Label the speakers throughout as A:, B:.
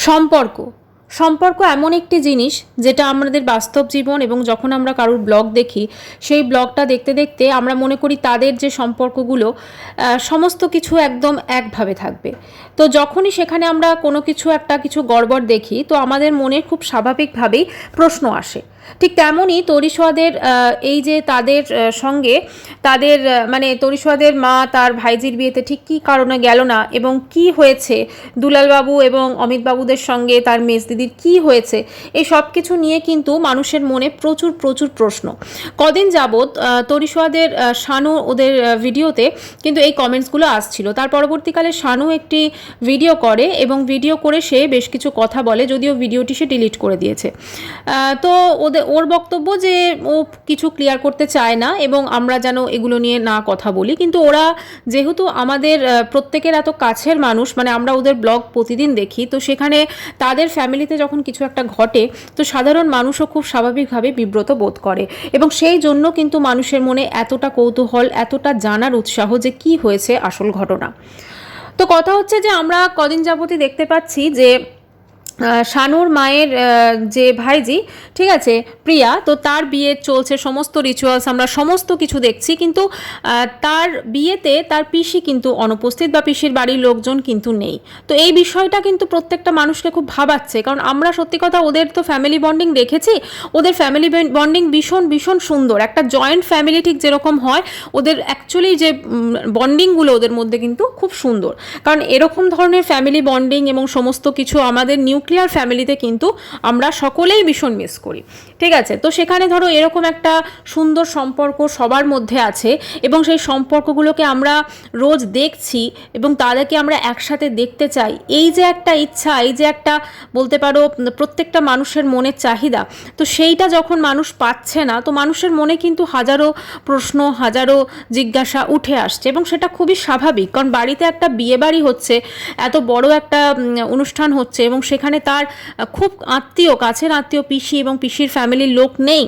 A: সম্পর্ক সম্পর্ক এমন একটি জিনিস যেটা আমাদের বাস্তব জীবন এবং যখন আমরা কারোর ব্লগ দেখি সেই ব্লগটা দেখতে দেখতে আমরা মনে করি তাদের যে সম্পর্কগুলো সমস্ত কিছু একদম একভাবে থাকবে। তো যখনই সেখানে আমরা কোনো কিছু গড়বড় দেখি তো আমাদের মনে খুব স্বাভাবিকভাবেই প্রশ্ন আসে। ঠিক তেমনই তরিসোয়াদের এই যে তাদের সঙ্গে তাদের মানে তরিসোয়াদের মা তার ভাইজির বিয়েতে ঠিক কী কারণে গেল না এবং কি হয়েছে দুলালবাবু এবং অমিতবাবুদের সঙ্গে তার মেজদিদির কি হয়েছে, এই সব কিছু নিয়ে কিন্তু মানুষের মনে প্রচুর প্রচুর প্রশ্ন। কদিন যাবৎ তরিসোয়াদের শানু ওদের ভিডিওতে কিন্তু এই কমেন্টসগুলো আসছিল। তার পরবর্তীকালে শানু একটি ভিডিও করে এবং ভিডিও করে সে বেশ কিছু কথা বলে, যদিও ভিডিওটি সে ডিলিট করে দিয়েছে। তো ওর বক্তব্য যে ও কিছু ক্লিয়ার করতে চায় না এবং আমরা যেন এগুলো নিয়ে না কথা বলি, কিন্তু ওরা যেহেতু আমাদের প্রত্যেকের এত কাছের মানুষ, মানে আমরা ওদের ব্লগ প্রতিদিন দেখি, তো সেখানে তাদের ফ্যামিলিতে যখন কিছু একটা ঘটে তো সাধারণ মানুষও খুব স্বাভাবিকভাবে বিব্রত বোধ করে এবং সেই জন্য কিন্তু মানুষের মনে এতটা কৌতূহল, এতটা জানার উৎসাহ যে কি হয়েছে আসল ঘটনা। তো কথা হচ্ছে যে আমরা কদিন যাবতই দেখতে পাচ্ছি যে শানুর মায়ের যে ভাইজি, ঠিক আছে, প্রিয়া, তো তার বিয়ে চলছে, সমস্ত রিচুয়ালস আমরা সমস্ত কিছু দেখছি, কিন্তু তার বিয়েতে তার পিসি কিন্তু অনুপস্থিত বা পিসির বাড়ির লোকজন কিন্তু নেই। তো এই বিষয়টা কিন্তু প্রত্যেকটা মানুষকে খুব ভাবাচ্ছে, কারণ আমরা সত্যি কথা ওদের তো ফ্যামিলি বন্ডিং দেখেছি, ওদের ফ্যামিলি বন্ডিং ভীষণ ভীষণ সুন্দর, একটা জয়েন্ট ফ্যামিলি ঠিক যেরকম হয় ওদের অ্যাকচুয়ালি যে বন্ডিংগুলো ওদের মধ্যে কিন্তু খুব সুন্দর। কারণ এরকম ধরনের ফ্যামিলি বন্ডিং এবং সমস্ত কিছু আমাদের নিউক্লিয়ার ফ্যামিলিতে কিন্তু আমরা সকলেই ভীষণ মিস করি, ঠিক আছে। তো সেখানে ধরো এরকম একটা সুন্দর সম্পর্ক সবার মধ্যে আছে এবং সেই সম্পর্কগুলোকে আমরা রোজ দেখছি এবং তাদেরকে আমরা একসাথে দেখতে চাই, এই যে একটা ইচ্ছা, এই যে একটা বলতে পারো প্রত্যেকটা মানুষের মনের চাহিদা, তো সেইটা যখন মানুষ পাচ্ছে না তো মানুষের মনে কিন্তু হাজারো প্রশ্ন, হাজারো জিজ্ঞাসা উঠে আসছে এবং সেটা খুবই স্বাভাবিক। কারণ বাড়িতে একটা বিয়ে বাড়ি হচ্ছে, এত বড় একটা অনুষ্ঠান হচ্ছে এবং সেখানে তার খুব আত্মীয়, কাছের আত্মীয় পিসি এবং পিসির ফ্যামিলির লোক নেই,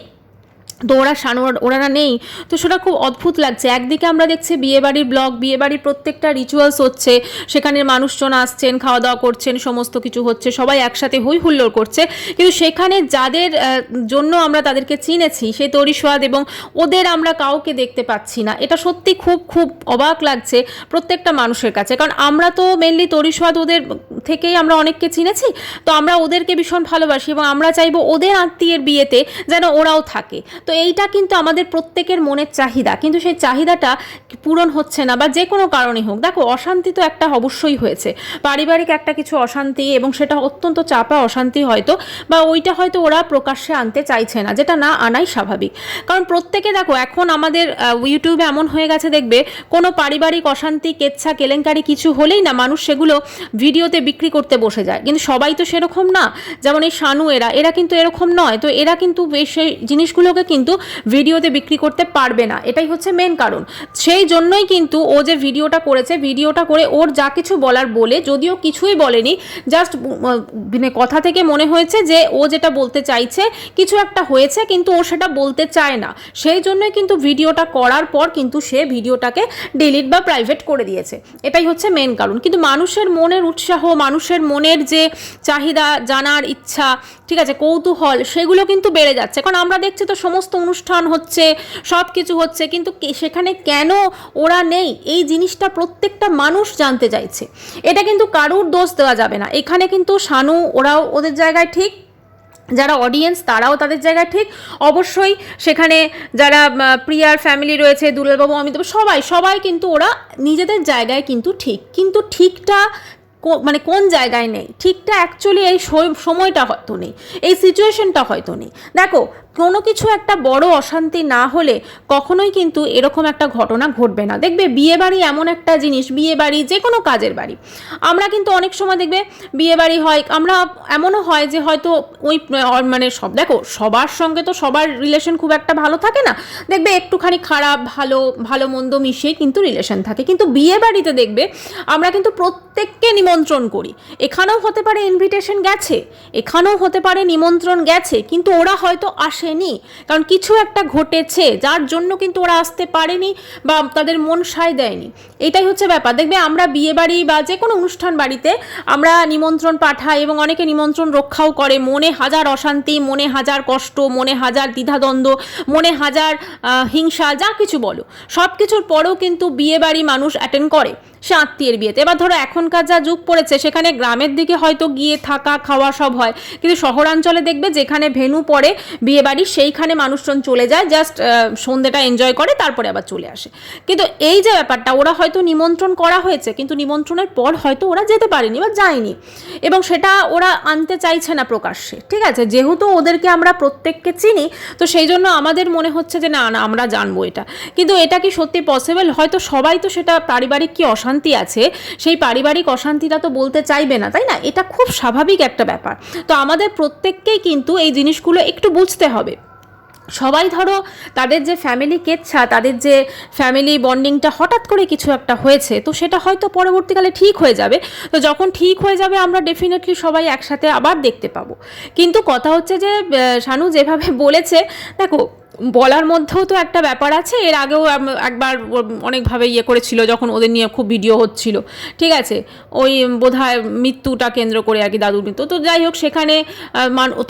A: তো ওরা নেই, তো সেটা খুব অদ্ভুত লাগছে। একদিকে আমরা দেখছি বিয়েবাড়ির ব্লগ, বিয়েবাড়ির প্রত্যেকটা রিচুয়ালস হচ্ছে, সেখানে মানুষজন আসছেন, খাওয়া দাওয়া করছেন, সমস্ত কিছু হচ্ছে, সবাই একসাথে হই হুল্লোড় করছে, কিন্তু সেখানে যাদের জন্য আমরা তাদেরকে চিনেছি সেই তরিসোয়াদ এবং ওদের আমরা কাউকে দেখতে পাচ্ছি না। এটা সত্যি খুব খুব অবাক লাগছে প্রত্যেকটা মানুষের কাছে, কারণ আমরা তো মেনলি তরিসোয়াদ ওদের থেকেই আমরা অনেককে চিনেছি, তো আমরা ওদেরকে ভীষণ ভালোবাসি এবং আমরা চাইবো ওদের আত্মীয়ের বিয়েতে যেন ওরাও থাকে। তো এইটা কিন্তু আমাদের প্রত্যেকের মনের চাহিদা, কিন্তু সেই চাহিদাটা পূরণ হচ্ছে না, বা যে কোনো কারণে হোক। দেখো, অশান্তি তো একটা অবশ্যই হয়েছে, পারিবারিক একটা কিছু অশান্তি, এবং সেটা অত্যন্ত চাপা অশান্তি হয়তো, বা ওইটা হয়তো ওরা প্রকাশ্যে আনতে চাইছে না, যেটা না আনাই স্বাভাবিক। কারণ প্রত্যেকে দেখো এখন আমাদের ইউটিউবে এমন হয়ে গেছে, দেখবে কোনো পারিবারিক অশান্তি, কেচ্ছা, কেলেঙ্কারি কিছু হলেই না মানুষ সেগুলো ভিডিওতে বিক্রি করতে বসে যায়, কিন্তু সবাই তো সেরকম না। যেমন এই শানু এরা কিন্তু এরকম নয়, তো এরা কিন্তু সেই জিনিসগুলোকে কিন্তু ভিডিওতে বিক্রি করতে পারবে না, এটাই হচ্ছে মেন কারণ। সেই জন্যই কিন্তু ও যে ভিডিওটা করেছে, ভিডিওটা করে ওর যা কিছু বলার বলে, যদিও কিছুই বলেনি, জাস্ট কথা থেকে মনে হয়েছে যে ও যেটা বলতে চাইছে কিছু একটা হয়েছে, কিন্তু ও সেটা বলতে চায় না, সেই জন্যই কিন্তু ভিডিওটা করার পর কিন্তু সে ভিডিওটাকে ডিলিট বা প্রাইভেট করে দিয়েছে, এটাই হচ্ছে মেন কারণ। কিন্তু মানুষের মনের উৎসাহ, মানুষের মনের যে চাহিদা, জানার ইচ্ছা, ঠিক আছে, কৌতূহল, সেগুলো কিন্তু বেড়ে যাচ্ছে। কারণ আমরা দেখছি তো সমস্ত অনুষ্ঠান হচ্ছে, সব কিছু হচ্ছে, কিন্তু সেখানে কেন ওরা নেই এই জিনিসটা প্রত্যেকটা মানুষ জানতে চাইছে। এটা কিন্তু কারুর দোষ দেওয়া যাবে না, এখানে কিন্তু শানু ওরাও ওদের জায়গায় ঠিক, যারা অডিয়েন্স তারাও তাদের জায়গায় ঠিক, অবশ্যই সেখানে যারা প্রিয়ার ফ্যামিলি রয়েছে, দুলালবাবু, অমিতাভ, সবাই কিন্তু ওরা নিজেদের জায়গায় কিন্তু ঠিক, কিন্তু ঠিকটা মানে কোন জায়গায় নেই, ঠিকটা অ্যাকচুয়ালি এই সময়টা হয়তো নেই, এই সিচুয়েশনটা হয়তো নেই। দেখো, কোনো কিছু একটা বড় অশান্তি না হলে কখনোই কিন্তু এরকম একটা ঘটনা ঘটবে না। দেখবে বিয়েবাড়ি এমন একটা জিনিস, বিয়েবাড়ি যে কোনো কাজের বাড়ি, আমরা কিন্তু অনেক সময় দেখবে বিয়েবাড়ি হয়, আমরা এমনও হয় যে হয়তো ওই মানে দেখো সবার সঙ্গে তো সবার রিলেশন খুব একটা ভালো থাকে না, দেখবে একটুখানি খারাপ ভালো মন্দ মিশিয়ে কিন্তু রিলেশন থাকে, কিন্তু বিয়েবাড়িতে দেখবে আমরা কিন্তু প্রত্যেককে নিমন্ত্রণ করি। এখানেও হতে পারে ইনভিটেশন গেছে, এখানেও হতে পারে নিমন্ত্রণ গেছে, কিন্তু ওরা হয়তো আসেনি, কারণ কিছু একটা ঘটেছে যার জন্য কিন্তু ওরা আসতে পারেনি বা তাদের মন সায় দেয়নি। এটাই হচ্ছে ব্যাপার। দেখবে আমরা বিয়ে বাড়ি বা যে কোনো অনুষ্ঠান বাড়িতে আমরা নিমন্ত্রণ পাঠাই এবং অনেকে নিমন্ত্রণ রক্ষাও করে। মনে হাজার অশান্তি, মনে হাজার কষ্ট, মনে হাজার দ্বিধাদ্বন্দ্ব, মনে হাজার হিংসা, যা কিছু বলো, সব কিছুর পরেও কিন্তু বিয়ে বাড়ি মানুষ অ্যাটেন্ড করে, সে আত্মীয়ের বিয়েতে। এবার ধরো এখনকার যা যুগ পড়েছে, সেখানে গ্রামের দিকে হয়তো গিয়ে থাকা খাওয়া সব হয়, কিন্তু শহরাঞ্চলে দেখবে যেখানে ভেন্যু পড়ে বিয়ে বাড়ি, সেইখানে মানুষজন চলে যায়, জাস্ট সন্ধ্যেটা এনজয় করে, তারপরে আবার চলে আসে। কিন্তু এই যে ব্যাপারটা, ওরা হয়তো নিমন্ত্রণ করা হয়েছে, কিন্তু নিমন্ত্রণের পর হয়তো ওরা যেতে পারেনি বা যায়নি, এবং সেটা ওরা আনতে চাইছে না প্রকাশ্যে। ঠিক আছে, যেহেতু ওদেরকে আমরা প্রত্যেককে চিনি, তো সেই জন্য আমাদের মনে হচ্ছে যে না না আমরা জানবো এটা। কিন্তু এটা কি সত্যি পসিবল? হয়তো সবাই তো সেটা পারিবারিক কি অশান্তি আছে, সেই পারিবারিক অশান্তিটা তো বলতে চাইবে না, তাই না? এটা খুব স্বাভাবিক একটা ব্যাপার। তো আমাদের প্রত্যেককেই কিন্তু এই জিনিসগুলো একটু বুঝতে হবে। সবাই ধরো তাদের যে ফ্যামিলি কেচ্ছা, তাদের যে ফ্যামিলি বন্ডিংটা হঠাৎ করে কিছু একটা হয়েছে, তো সেটা হয়তো পরবর্তীকালে ঠিক হয়ে যাবে। তো যখন ঠিক হয়ে যাবে আমরা ডেফিনেটলি সবাই একসাথে আবার দেখতে পাবো। কিন্তু কথা হচ্ছে যে শানু যেভাবে বলেছে, দেখো বলার মধ্যেও তো একটা ব্যাপার আছে। এর আগেও একবার অনেকভাবে ইয়ে করেছিল, যখন ওদের নিয়ে খুব ভিডিও হচ্ছিল, ঠিক আছে, ওই বোধহয় মৃত্যুটা কেন্দ্র করে আর কি, দাদুর মৃত্যু। তো যাই হোক, সেখানে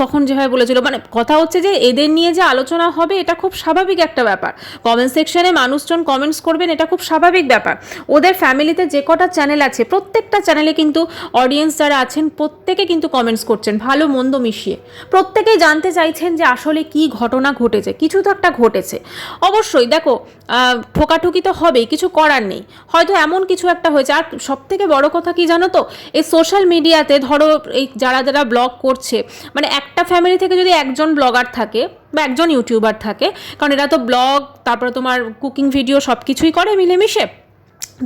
A: তখন যেভাবে বলেছিল, মানে কথা হচ্ছে যে এদের নিয়ে যে আলোচনা হবে এটা খুব স্বাভাবিক একটা ব্যাপার। কমেন্ট সেকশনে মানুষজন কমেন্টস করবেন, এটা খুব স্বাভাবিক ব্যাপার। ওদের ফ্যামিলিতে যে কটা চ্যানেল আছে, প্রত্যেকটা চ্যানেলে কিন্তু অডিয়েন্স যারা আছেন প্রত্যেকে কিন্তু কমেন্টস করছেন, ভালো মন্দ মিশিয়ে। প্রত্যেকেই জানতে চাইছেন যে আসলে কি ঘটনা ঘটেছে, কিছু তো একটা ঘটেছে। অবশ্যই দেখো ঠোকাঠুকি তো হবেই, কিছু করার নেই, হয়তো এমন কিছু একটা হয়েছে। আর সব থেকে বড় কথা কি জানো তো, এই সোশ্যাল মিডিয়াতে ধরো এই যারা যারা ব্লগ করছে, মানে একটা ফ্যামিলি থেকে যদি একজন ব্লগার থাকে বা একজন ইউটিউবার থাকে, কারণ এরা তো ব্লগ, তারপরে তোমার কুকিং ভিডিও সব কিছুই করে মিলেমিশে,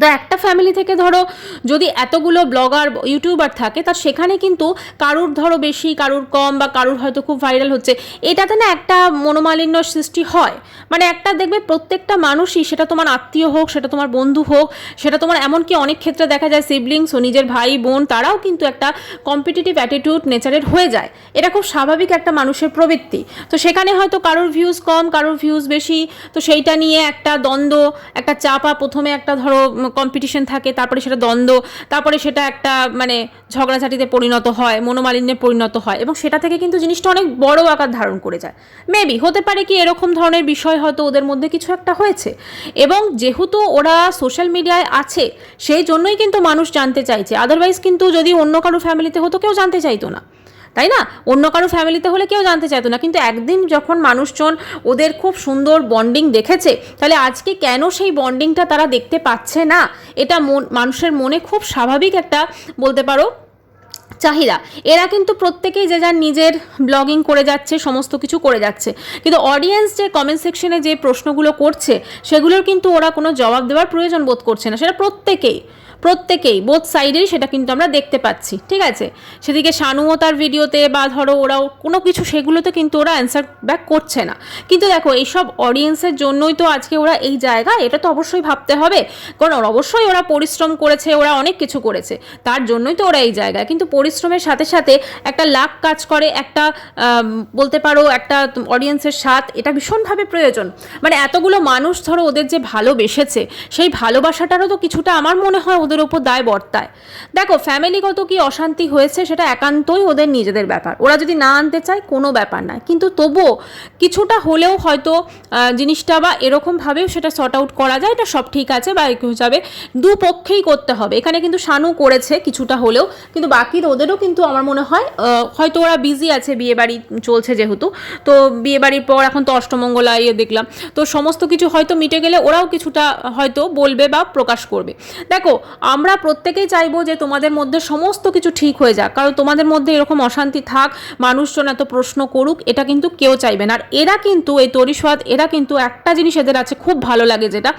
A: তো একটা ফ্যামিলি থেকে ধরো যদি এতগুলো ব্লগার ইউটিউবার থাকে, তা সেখানে কিন্তু কারুর ধরো বেশি, কারুর কম, বা কারুর হয়তো খুব ভাইরাল হচ্ছে, এটাতে না একটা মনোমালিন্য সৃষ্টি হয়। মানে একটা দেখবে প্রত্যেকটা মানুষই, সেটা তোমার আত্মীয় হোক, সেটা তোমার বন্ধু হোক, সেটা তোমার এমনকি অনেক ক্ষেত্রে দেখা যায় সিবলিংস ও নিজের ভাই বোন, তারাও কিন্তু একটা কম্পিটিটিভ অ্যাটিটিউড নেচারের হয়ে যায়। এটা খুব স্বাভাবিক একটা মানুষের প্রবৃত্তি। তো সেখানে হয়তো কারোর ভিউজ কম, কারোর ভিউজ বেশি, তো সেইটা নিয়ে একটা দ্বন্দ্ব, একটা চাপা, প্রথমে একটা ধরো কম্পিটিশন থাকে, তারপরে সেটা দ্বন্দ্ব, তারপরে সেটা একটা মানে ঝগড়াঝাটিতে পরিণত হয়, মনোমালিন্যে পরিণত হয়, এবং সেটা থেকে কিন্তু জিনিসটা অনেক বড় আকার ধারণ করে যায়। মেবি হতে পারে কি এরকম ধরনের বিষয় হয়তো ওদের মধ্যে কিছু একটা হয়েছে, এবং যেহেতু ওরা সোশ্যাল মিডিয়ায় আছে সেই জন্যই কিন্তু মানুষ জানতে চাইছে। আদারওয়াইজ কিন্তু যদি অন্য কারো ফ্যামিলিতে হতো কেউ জানতে চাইতো না, তাই না? অন্য কারো ফ্যামিলিতে হলে কেউ জানতে চাইতো না। কিন্তু একদিন যখন মানুষজন ওদের খুব সুন্দর বন্ডিং দেখেছে, তাহলে আজকে কেন সেই বন্ডিংটা তারা দেখতে পাচ্ছে না? এটা মানুষের মনে খুব স্বাভাবিক একটা বলতে পারো চাহিদা। এরা কিন্তু প্রত্যেকেই যে যার নিজের ব্লগিং করে যাচ্ছে, সমস্ত কিছু করে যাচ্ছে, কিন্তু অডিয়েন্স যে কমেন্ট সেকশনে যে প্রশ্নগুলো করছে সেগুলোর কিন্তু ওরা কোনো জবাব দেওয়ার প্রয়োজন বোধ করছে না। সেটা প্রত্যেকেই বোথ সাইডেই সেটা কিন্তু আমরা দেখতে পাচ্ছি, ঠিক আছে? সেদিকে শানুও তার ভিডিওতে বা ধরো ওরাও কোনো কিছু, সেগুলোতে কিন্তু ওরা অ্যান্সার ব্যাক করছে না। কিন্তু দেখো এইসব অডিয়েন্সের জন্যই তো আজকে ওরা এই জায়গায়, এটা তো অবশ্যই ভাবতে হবে, কারণ অবশ্যই ওরা পরিশ্রম করেছে, ওরা অনেক কিছু করেছে, তার জন্যই তো ওরা এই জায়গায়। কিন্তু পরিশ্রমের সাথে সাথে একটা লাক কাজ করে, একটা বলতে পারো একটা অডিয়েন্সের সাথ, এটা ভীষণভাবে প্রয়োজন। মানে এতগুলো মানুষ ধরো ওদের যে ভালোবেসেছে, সেই ভালোবাসাটারও তো কিছুটা আমার মনে হয় ওদের ওপর দায় বর্তায়। দেখো ফ্যামিলিগত কি অশান্তি হয়েছে সেটা একান্তই ওদের নিজেদের ব্যাপার, ওরা যদি না আনতে চায় কোনো ব্যাপার না, কিন্তু তবুও কিছুটা হলেও হয়তো জিনিসটা বা এরকমভাবেও সেটা সর্ট আউট করা যায়, এটা সব ঠিক আছে, বা হিসাবে দুপক্ষেই করতে হবে। এখানে কিন্তু শানু করেছে কিছুটা হলেও, কিন্তু বাকি ওদেরও কিন্তু আমার মনে হয় হয়তো ওরা বিজি আছে, বিয়েবাড়ি চলছে যেহেতু, তো বিয়েবাড়ির পর এখন তো অষ্টমঙ্গলা দেখলাম, তো সমস্ত কিছু হয়তো মিটে গেলে ওরাও কিছুটা হয়তো বলবে বা প্রকাশ করবে। দেখো আমরা প্রত্যেকেই চাইবো যে তোমাদের মধ্যে সমস্ত কিছু ঠিক হয়ে যাক, কারণ তোমাদের মধ্যে এরকম অশান্তি থাক, মানুষজন এত প্রশ্ন করুক, এটা কিন্তু কেউ চাইবে না। আর এরা কিন্তু এই তরিস্বাদ, এরা কিন্তু একটা জিনিস এদের আছে খুব ভালো লাগে, যেটা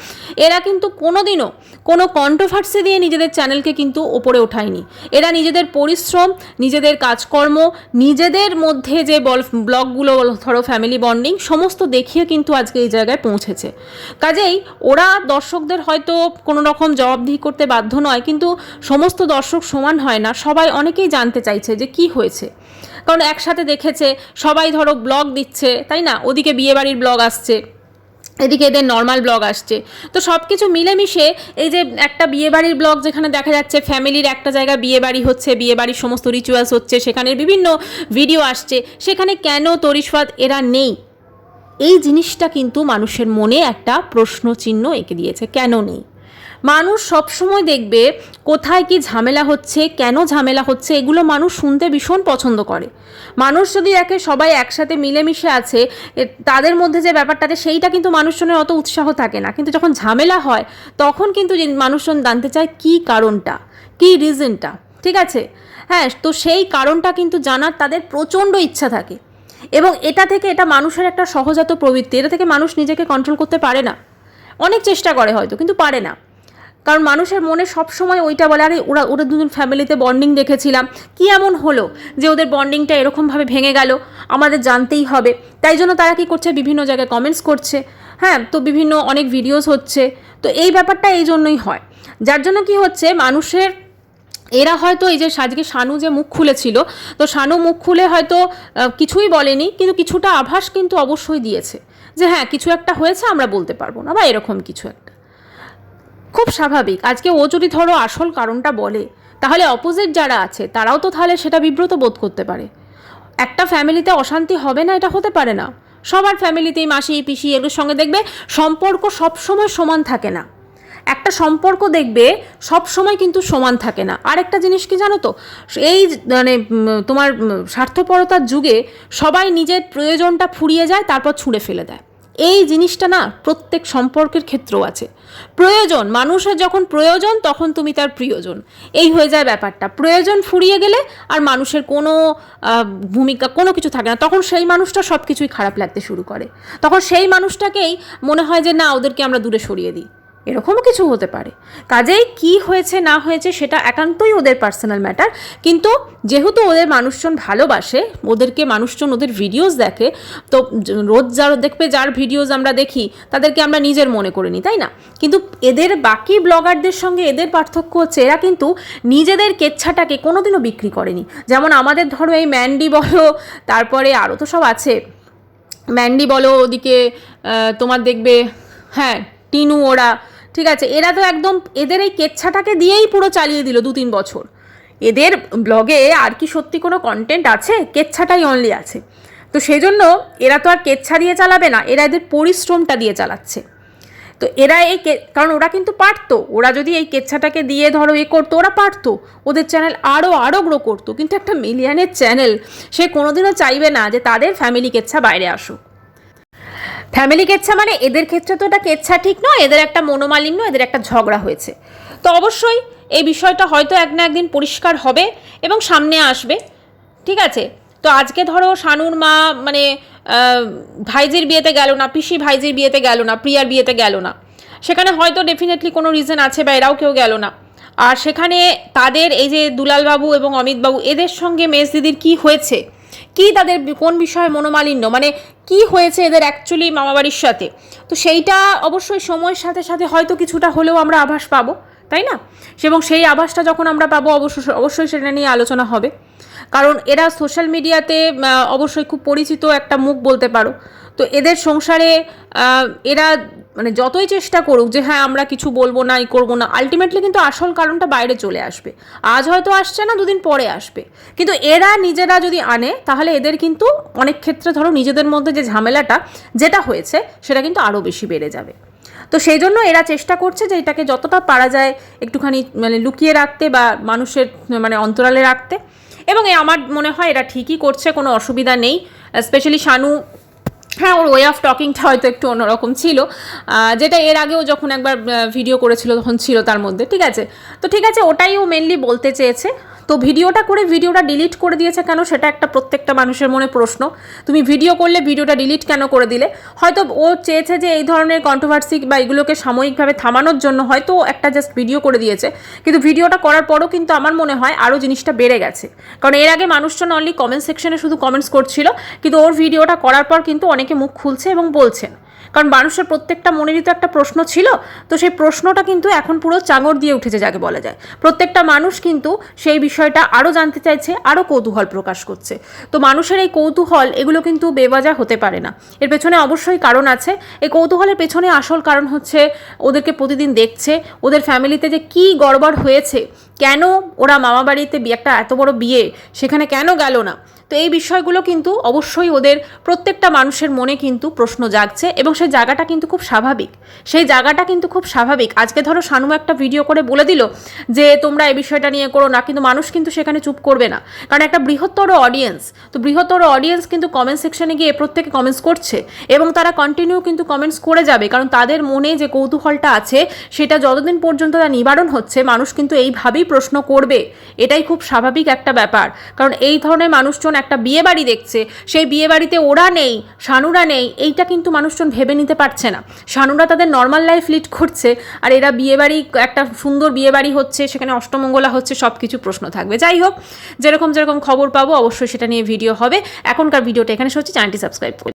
A: এরা কিন্তু কোনোদিনও কোনো কন্ট্রোভার্সি দিয়ে নিজেদের চ্যানেলকে কিন্তু ওপরে ওঠায়নি। এরা নিজেদের পরিশ্রম, নিজেদের কাজকর্ম, নিজেদের মধ্যে যে ব্লগগুলো ধরো ফ্যামিলি বন্ডিং, সমস্ত দেখিয়ে কিন্তু আজকে এই জায়গায় পৌঁছেছে। কাজেই ওরা দর্শকদের হয়তো কোনো রকম জবাবদিহি করতে বাধ্য বাধ্য নয়, কিন্তু সমস্ত দর্শক সমান হয় না, সবাই অনেকেই জানতে চাইছে যে কি হয়েছে। কারণ একসাথে দেখেছে সবাই, ধরো ব্লগ দিচ্ছে, তাই না, ওদিকে বিয়েবাড়ির ব্লগ আসছে, এদিকে এদের নর্মাল ব্লগ আসছে, তো সব কিছু মিলেমিশে এই যে একটা বিয়েবাড়ির ব্লগ যেখানে দেখা যাচ্ছে ফ্যামিলির একটা জায়গায় বিয়েবাড়ি হচ্ছে, বিয়েবাড়ির সমস্ত রিচুয়ালস হচ্ছে, সেখানে বিভিন্ন ভিডিও আসছে, সেখানে কেন তরিশফাত এরা নেই, এই জিনিসটা কিন্তু মানুষের মনে একটা প্রশ্ন চিহ্ন এঁকে দিয়েছে, কেন নেই। মানুষ সবসময় দেখবে কোথায় কি ঝামেলা হচ্ছে, কেন ঝামেলা হচ্ছে, এগুলো মানুষ শুনতে ভীষণ পছন্দ করে। মানুষ যদি দেখে সবাই একসাথে মিলেমিশে আছে, তাদের মধ্যে যে ব্যাপারটাতে, সেইটা কিন্তু মানুষজনের অত উৎসাহ থাকে না, কিন্তু যখন ঝামেলা হয় তখন কিন্তু মানুষজন জানতে চায় কি কারণটা, কি রিজনটা, ঠিক আছে। হ্যাঁ, তো সেই কারণটা কিন্তু জানার তাদের প্রচণ্ড ইচ্ছা থাকে, এবং এটা থেকে, এটা মানুষের একটা সহজাত প্রবৃত্তি, এটা থেকে মানুষ নিজেকে কন্ট্রোল করতে পারে না। অনেক চেষ্টা করে হয়তো, কিন্তু পারে না, কারণ মানুষের মনে সবসময় ওইটা বলে, আরে ওরা দুজন ফ্যামিলিতে বন্ডিং দেখেছিলাম, কি এমন হলো যে ওদের বন্ডিংটা এরকমভাবে ভেঙে গেল, আমাদের জানতেই হবে। তাই জন্য তারা কী করছে, বিভিন্ন জায়গায় কমেন্টস করছে, হ্যাঁ, তো বিভিন্ন অনেক ভিডিওস হচ্ছে, তো এই ব্যাপারটা এই জন্যই হয়, যার জন্য কি হচ্ছে মানুষের, এরা হয়তো এই যে আজকে শানু যে মুখ খুলেছিল, তো শানু মুখ খুলে হয়তো কিছুই বলেনি, কিন্তু কিছুটা আভাস কিন্তু অবশ্যই দিয়েছে যে হ্যাঁ কিছু একটা হয়েছে, আমরা বলতে পারবো না, বা এরকম কিছু একটা। খুব স্বাভাবিক, আজকে ও যদি ধরো আসল কারণটা বলে, তাহলে অপোজিট যারা আছে তারাও তো তাহলে সেটা বিব্রত বোধ করতে পারে। একটা ফ্যামিলিতে অশান্তি হবে না, এটা হতে পারে না। সবার ফ্যামিলিতেই মাসি পিসি এগুলোর সঙ্গে দেখবে সম্পর্ক সবসময় সমান থাকে না। একটা সম্পর্ক দেখবে সব সময় কিন্তু সমান থাকে না। আর একটা জিনিস কি জানো তো, এই মানে তোমার স্বার্থপরতার যুগে সবাই নিজের প্রয়োজনটা ফুরিয়ে যায়, তারপর ছুঁড়ে ফেলে দেয়। এই জিনিসটা না প্রত্যেক সম্পর্কের ক্ষেত্রেও আছে। প্রয়োজন, মানুষের যখন প্রয়োজন তখন তুমি তার প্রিয়জন, এই হয়ে যায় ব্যাপারটা। প্রয়োজন ফুরিয়ে গেলে আর মানুষের কোনো ভূমিকা, কোনো কিছু থাকে না, তখন সেই মানুষটা সব কিছুই খারাপ লাগতে শুরু করে, তখন সেই মানুষটাকেই মনে হয় যে না, ওদেরকে আমরা দূরে সরিয়ে দিই, এরকমও কিছু হতে পারে। কাজেই কি হয়েছে না হয়েছে সেটা একান্তই ওদের পার্সোনাল ম্যাটার, কিন্তু যেহেতু ওদের মানুষজন ভালোবাসে, ওদেরকে মানুষজন ওদের ভিডিওস দেখে, তো রোজ যারা দেখবে, যার ভিডিওস আমরা দেখি তাদেরকে আমরা নিজের মনে করে নিই, তাই না। কিন্তু এদের বাকি ব্লগারদের সঙ্গে এদের পার্থক্য হচ্ছে, এরা কিন্তু নিজেদের কেচ্ছাটাকে কোনোদিনও বিক্রি করেনি। যেমন আমাদের ধরো এই ম্যান্ডি বলো, তারপরে আরও তো সব আছে, ম্যান্ডি বলো, ওদিকে তোমার দেখবে হ্যাঁ টিনু, ওরা ঠিক আছে, এরা তো একদম এদের এই কেচ্ছাটাকে দিয়েই পুরো চালিয়ে দিল 2-3 বছর। এদের ব্লগে আর কি সত্যি কোনো কন্টেন্ট আছে? কেচ্ছাটাই অনলি আছে। তো সেই জন্য এরা তো আর কেচ্ছা দিয়ে চালাবে না, এরা এদের পরিশ্রমটা দিয়ে চালাচ্ছে। তো এরা কারণ ওরা কিন্তু পারতো, ওরা যদি এই কেচ্ছাটাকে দিয়ে ধরো করতো, ওরা পারতো, ওদের চ্যানেল আরও গ্রো করতো। কিন্তু একটা মিলিয়নের চ্যানেল, সে কোনোদিনও চাইবে না যে তাদের ফ্যামিলি কেচ্ছা বাইরে আসুক। ফ্যামিলি কেচ্ছা মানে এদের ক্ষেত্রে তো এটা কেচ্ছা ঠিক নয়, এদের একটা মনোমালিন্য, এদের একটা ঝগড়া হয়েছে। তো অবশ্যই এই বিষয়টা হয়তো এক না একদিন পরিষ্কার হবে এবং সামনে আসবে, ঠিক আছে। তো আজকে ধরো শানুর মা মানে ভাইজির বিয়েতে গেল না, পিসি ভাইজির বিয়েতে গেল না, প্রিয়ার বিয়েতে গেল না, সেখানে হয়তো ডেফিনেটলি কোনো রিজন আছে, বা এরাও কেউ গেল না। আর সেখানে তাদের এই যে দুলালবাবু এবং অমিতবাবু, এদের সঙ্গে মেজ দিদির কী হয়েছে, কি তাদের কোন বিষয়ে মনোমালিন্য, মানে কি হয়েছে এদের অ্যাকচুয়ালি মামাবাড়ির সাথে, তো সেইটা অবশ্যই সময়ের সাথে সাথে হয়তো কিছুটা হলেও আমরা আভাস পাবো, তাই না। এবং সেই আভাসটা যখন আমরা পাবো অবশ্যই সেটা নিয়ে আলোচনা হবে, কারণ এরা সোশ্যাল মিডিয়াতে অবশ্যই খুব পরিচিত একটা মুখ বলতে পারো। তো এদের সংসারে এরা মানে যতই চেষ্টা করুক যে হ্যাঁ আমরা কিছু বলবো না, করবো না, আলটিমেটলি কিন্তু আসল কারণটা বাইরে চলে আসবে। আজ হয়তো আসছে না, 2 দিন পরে আসবে, কিন্তু এরা নিজেরা যদি আনে, তাহলে এদের কিন্তু অনেক ক্ষেত্রে ধরো নিজেদের মধ্যে যে ঝামেলাটা যেটা হয়েছে সেটা কিন্তু আরও বেশি বেড়ে যাবে। তো সেই জন্য এরা চেষ্টা করছে যে এটাকে যতটা পারা যায় একটুখানি মানে লুকিয়ে রাখতে, বা মানুষের মানে অন্তরালে রাখতে, এবং আমার মনে হয় এরা ঠিকই করছে, কোনো অসুবিধা নেই। স্পেশালি শানু, হ্যাঁ ওর ওয়ে অফ টকিংটা হয়তো একটু অন্যরকম ছিল, যেটা এর আগেও যখন একবার ভিডিও করেছিল তখন ছিল তার মধ্যে, ঠিক আছে। তো ঠিক আছে, ওটাই ও মেনলি বলতে চেয়েছে। তো ভিডিওটা করে ভিডিওটা ডিলিট করে দিয়েছে কেন, সেটা একটা প্রত্যেকটা মানুষের মনে প্রশ্ন। তুমি ভিডিও করলে ভিডিওটা ডিলিট কেন করে দিলে? হয়তো ও চেয়েছে যে এই ধরনের কন্ট্রোভার্সি বা এগুলোকে সাময়িকভাবে থামানোর জন্য হয়তো একটা জাস্ট ভিডিও করে দিয়েছে, কিন্তু ভিডিওটা করার পরও কিন্তু আমার মনে হয় আরও জিনিসটা বেড়ে গেছে। কারণ এর আগে মানুষজন অনলি কমেন্ট সেকশনে শুধু কমেন্টস করছিল, কিন্তু ওর ভিডিওটা করার পর কিন্তু অনেকে মুখ খুলছে এবং বলছেন। কারণ মানুষের প্রত্যেকটা মনেরই তো একটা প্রশ্ন ছিল, তো সেই প্রশ্নটা কিন্তু এখন পুরো চাঙড় দিয়ে উঠেছে যাকে বলা যায়। প্রত্যেকটা মানুষ কিন্তু সেই বিষয়টা আরও জানতে চাইছে, আরও কৌতূহল প্রকাশ করছে। তো মানুষের এই কৌতূহল এগুলো কিন্তু বেওয়াজা হতে পারে না, এর পেছনে অবশ্যই কারণ আছে। এই কৌতূহলের পেছনে আসল কারণ হচ্ছে ওদেরকে প্রতিদিন দেখছে, ওদের ফ্যামিলিতে যে কী গড়বড় হয়েছে, কেন ওরা মামা বাড়িতে একটা এত বড় বিয়ে সেখানে কেন গেল না। তো এই বিষয়গুলো কিন্তু অবশ্যই ওদের প্রত্যেকটা মানুষের মনে কিন্তু প্রশ্ন জাগছে, এবং সেই জায়গাটা কিন্তু খুব স্বাভাবিক, সেই জায়গাটা কিন্তু খুব স্বাভাবিক। আজকে ধরো শানু একটা ভিডিও করে বলে দিল যে তোমরা এই বিষয়টা নিয়ে করো না, কিন্তু মানুষ কিন্তু সেখানে চুপ করবে না, কারণ একটা বৃহত্তর অডিয়েন্স, তো বৃহত্তর অডিয়েন্স কিন্তু কমেন্ট সেকশনে গিয়ে প্রত্যেকে কমেন্টস করছে, এবং তারা কন্টিনিউ কিন্তু কমেন্টস করে যাবে, কারণ তাদের মনে যে কৌতূহলটা আছে সেটা যতদিন পর্যন্ত তা নিবারণ হচ্ছে মানুষ কিন্তু এইভাবেই প্রশ্ন করবে। এটাই খুব স্বাভাবিক একটা ব্যাপার, কারণ এই ধরনের মানুষজন একটা বিয়ে বাড়ি দেখছে, সেই বিয়ে বাড়িতে ওরা নেই, শানুরা নেই, এইটা কিন্তু মানুষজন ভেবে নিতে পারছে না। শানুরা তাদের নর্মাল লাইফ লিড করছে, আর এরা বিয়ে বাড়ি, একটা সুন্দর বিয়ে বাড়ি হচ্ছে, সেখানে অষ্টমঙ্গলা হচ্ছে, সব কিছু প্রশ্ন থাকবে। যাই হোক, যেরকম খবর পাবো অবশ্যই সেটা নিয়ে ভিডিও হবে। এখনকার ভিডিওটা এখানে শেষ হচ্ছে, চ্যানেলটি সাবস্ক্রাইব করুন।